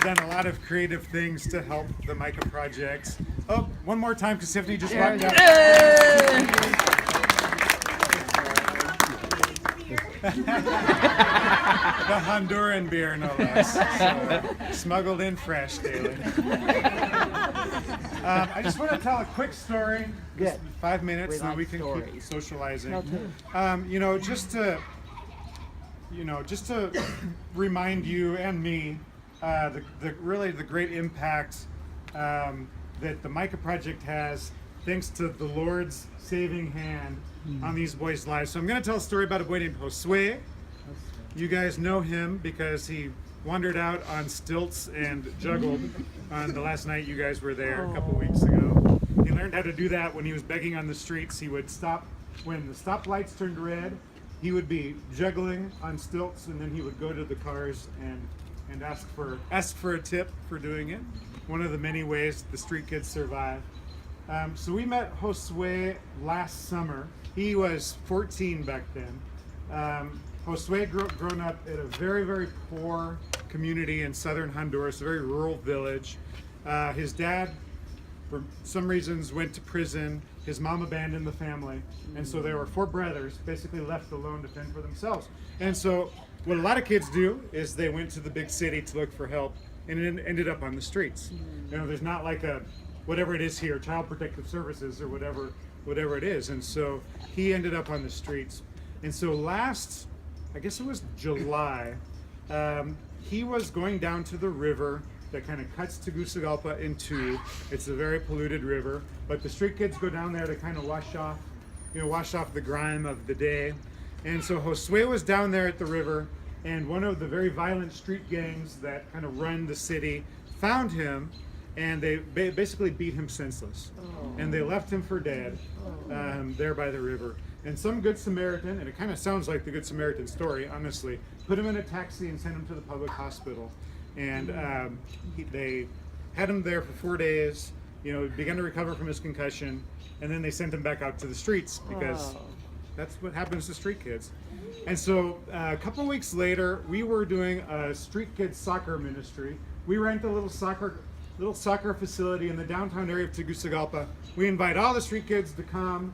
done a lot of creative things to help the Micah Project. Oh, one more time because Tiffany just walked out. The Honduran beer, no less. So, smuggled in fresh daily. I just want to tell a quick story. Just 5 minutes, so we can keep socializing. Just to remind you and me, the great impact that the Micah Project has, thanks to the Lord's saving hand on these boys' lives. So I'm going to tell a story about a boy named Josue. You guys know him because he wandered out on stilts and juggled on the last night you guys were there a couple weeks ago. He learned how to do that when he was begging on the streets. He would stop when the stoplights turned red. He would be juggling on stilts, and then he would go to the cars and ask for a tip for doing it. One of the many ways the street kids survive. So we met Josue last summer. He was 14 back then. Josue grown up in a very, very poor community in southern Honduras, a very rural village. His dad, for some reasons, went to prison. His mom abandoned the family. And so there were 4 brothers basically left alone to fend for themselves. And so what a lot of kids do is they went to the big city to look for help and it ended up on the streets. You know, there's not like a, whatever it is here, Child Protective Services or whatever it is. And so he ended up on the streets. And so last, I guess it was July, he was going down to the river that kind of cuts Tegucigalpa in two. It's a very polluted river, but the street kids go down there to kind of wash off the grime of the day. And so Josue was down there at the river, and one of the very violent street gangs that kind of run the city found him, and they basically beat him senseless. And they left him for dead there by the river. And some Good Samaritan, and it kind of sounds like the Good Samaritan story, honestly, put him in a taxi and sent him to the public hospital. And they had him there for 4 days, began to recover from his concussion, and then they sent him back out to the streets because that's what happens to street kids. And so a couple of weeks later, we were doing a street kids soccer ministry. We rent a little soccer facility in the downtown area of Tegucigalpa. We invite all the street kids to come,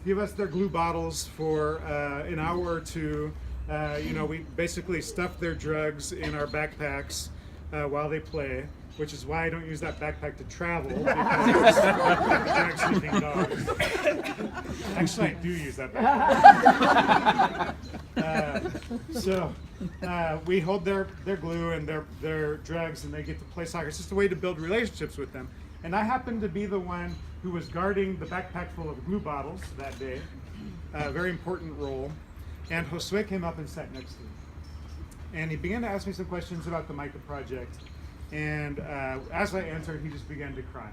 give us their glue bottles for an hour or two. We basically stuff their drugs in our backpacks while they play, which is why I don't use that backpack to travel, because drug sniffing dogs. Actually, I do use that backpack. We hold their glue and their drugs, and they get to play soccer. It's just a way to build relationships with them. And I happened to be the one who was guarding the backpack full of glue bottles that day. A very important role. And Josue came up and sat next to me. And he began to ask me some questions about the Micah Project. And as I answered, he just began to cry.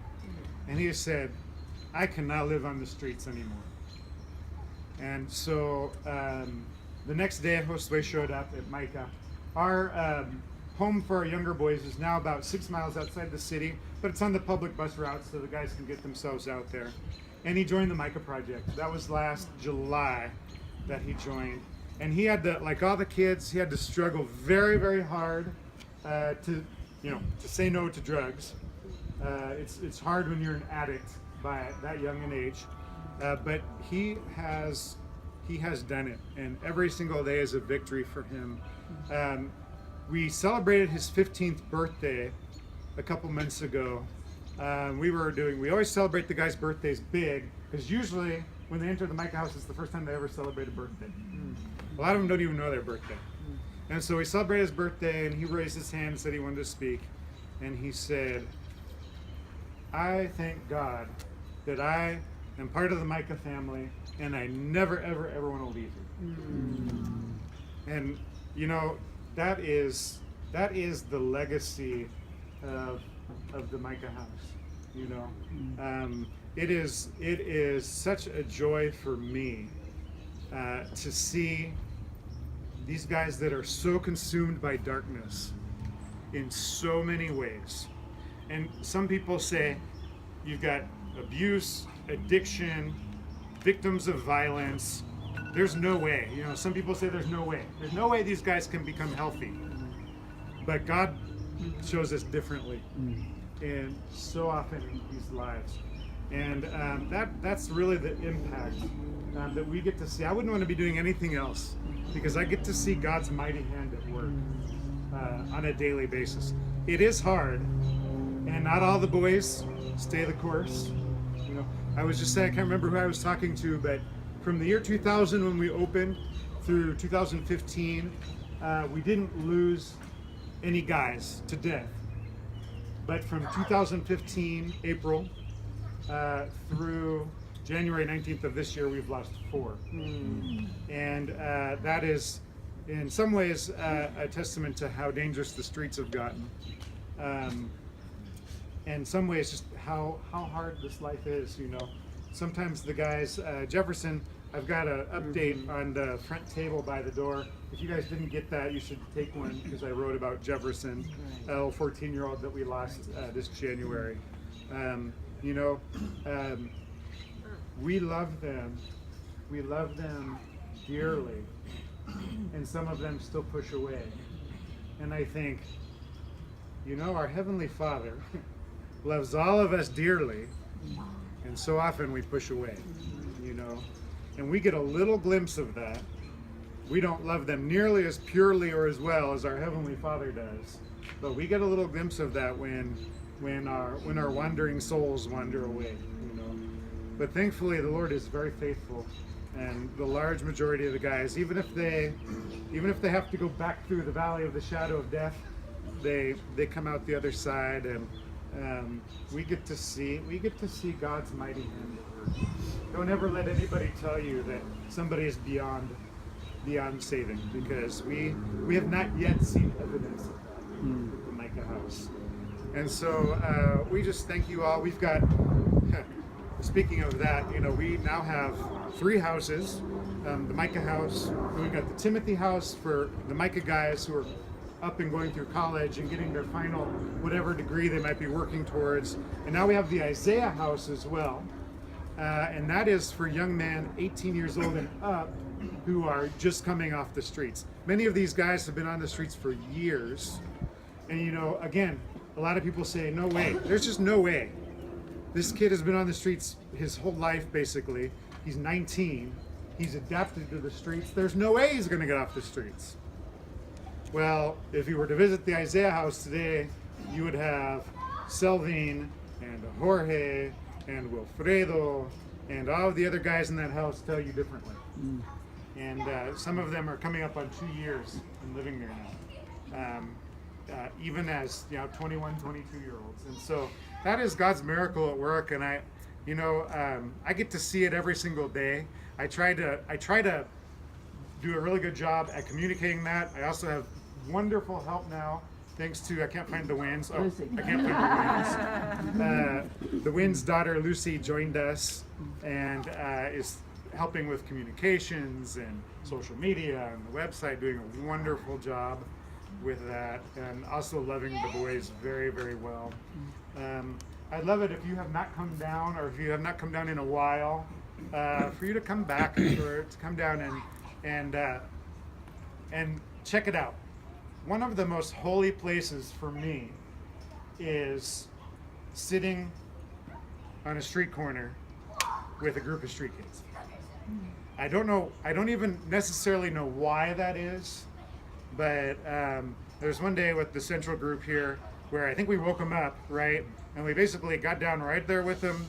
And he just said, I cannot live on the streets anymore. And so the next day, Josue showed up at Micah. Our home for our younger boys is now about 6 miles outside the city, but it's on the public bus route so the guys can get themselves out there. And he joined the Micah Project. That was last July that he joined. And he had to, like all the kids, he had to struggle very, very hard to say no to drugs. It's hard when you're an addict by that young an age. But he has done it, and every single day is a victory for him. We celebrated his 15th birthday a couple months ago. We always celebrate the guys' birthdays big, because usually when they enter the Micah House, it's the first time they ever celebrate a birthday. A lot of them don't even know their birthday. And so we celebrated his birthday, and he raised his hand and said he wanted to speak. And he said, I thank God that I am part of the Micah family, and I never, ever, ever want to leave you. And that is the legacy of the Micah House. It is such a joy for me to see these guys that are so consumed by darkness in so many ways. And some people say you've got abuse, addiction, victims of violence. There's no way. Some people say there's no way. There's no way these guys can become healthy. But God shows us differently, and so often in these lives. And that's really the impact that we get to see. I wouldn't want to be doing anything else because I get to see God's mighty hand at work on a daily basis. It is hard, and not all the boys stay the course. You know, I was just saying, I can't remember who I was talking to, but from the year 2000 when we opened through 2015, we didn't lose any guys to death. But from 2015 April through January 19th of this year, we've lost 4. And that is in some ways a testament to how dangerous the streets have gotten. In some ways just how hard this life is, you know. Sometimes the guys, Jefferson, I've got an update on the front table by the door. If you guys didn't get that, you should take one because I wrote about Jefferson, a 14-year-old that we lost this January. You know, we love them. We love them dearly, and some of them still push away. And I think, you know, our Heavenly Father loves all of us dearly, and so often we push away, you know. And we get a little glimpse of that. We don't love them nearly as purely or as well as our Heavenly Father does, but we get a little glimpse of that when our wandering souls wander away, you know. But thankfully, the Lord is very faithful, and the large majority of the guys, even if they have to go back through the valley of the shadow of death, they come out the other side, and we get to see God's mighty hand at work. Don't ever let anybody tell you that somebody is beyond saving, because we have not yet seen evidence of that with the Micah House. And so we just thank you all. We've got, speaking of that, you know, we now have 3 houses. The Micah House, we've got the Timothy House for the Micah guys who are up and going through college and getting their final whatever degree they might be working towards. And now we have the Isaiah House as well. And that is for young men 18 years old and up who are just coming off the streets. Many of these guys have been on the streets for years. And you know, again, a lot of people say, no way. There's just no way. This kid has been on the streets his whole life, basically. He's 19. He's adapted to the streets. There's no way he's going to get off the streets. Well, if you were to visit the Isaiah House today, you would have Selvin and Jorge and Wilfredo and all of the other guys in that house tell you differently. And some of them are coming up on 2 years and living there now. Even as, you know, 21, 22-year-olds. And so that is God's miracle at work. And I get to see it every single day. I try to do a really good job at communicating that. I also have wonderful help now, thanks to, I can't find the Winds. Oh, Lucy. I can't find the Winds. The Winds' daughter, Lucy, joined us and is helping with communications and social media and the website, doing a wonderful job with that, and also loving the boys very, very well. I'd love it if you have not come down, or if you have not come down in a while, for you to come back, or to come down and check it out. One of the most holy places for me is sitting on a street corner with a group of street kids. I don't even necessarily know why that is, but there's one day with the central group here where I think we woke them up, right? And we basically got down right there with them.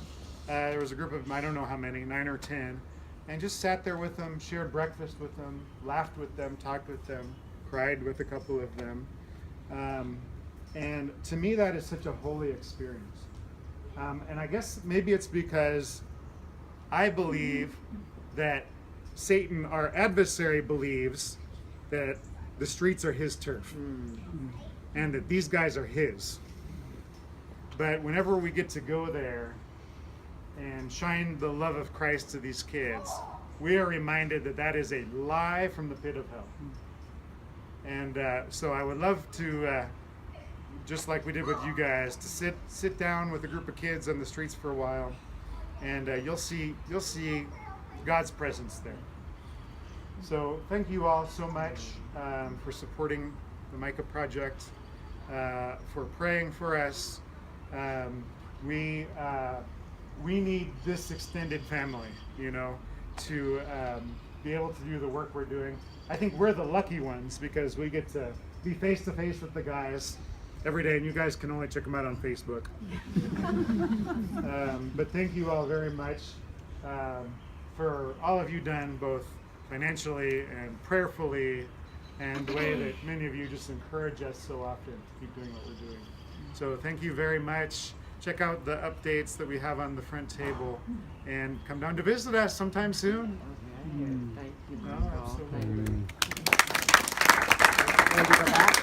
There was a group of, I don't know how many, 9 or 10, and just sat there with them, shared breakfast with them, laughed with them, talked with them, cried with a couple of them. And to me, that is such a holy experience. And I guess maybe it's because I believe that Satan, our adversary, believes that the streets are his turf and that these guys are his. But whenever we get to go there and shine the love of Christ to these kids, we are reminded that that is a lie from the pit of hell. And so I would love to, just like we did with you guys, to sit down with a group of kids on the streets for a while, and you'll see God's presence there. So thank you all so much for supporting the Micah Project. for praying for us. We need this extended family, you know, to be able to do the work we're doing. I think we're the lucky ones because we get to be face to face with the guys every day, and you guys can only check them out on Facebook. But thank you all very much for all of you done, both financially and prayerfully, and the way that many of you just encourage us so often to keep doing what we're doing. So thank you very much. Check out the updates that we have on the front table, and come down to visit us sometime soon. Thank you. Oh, absolutely. Ready to go back?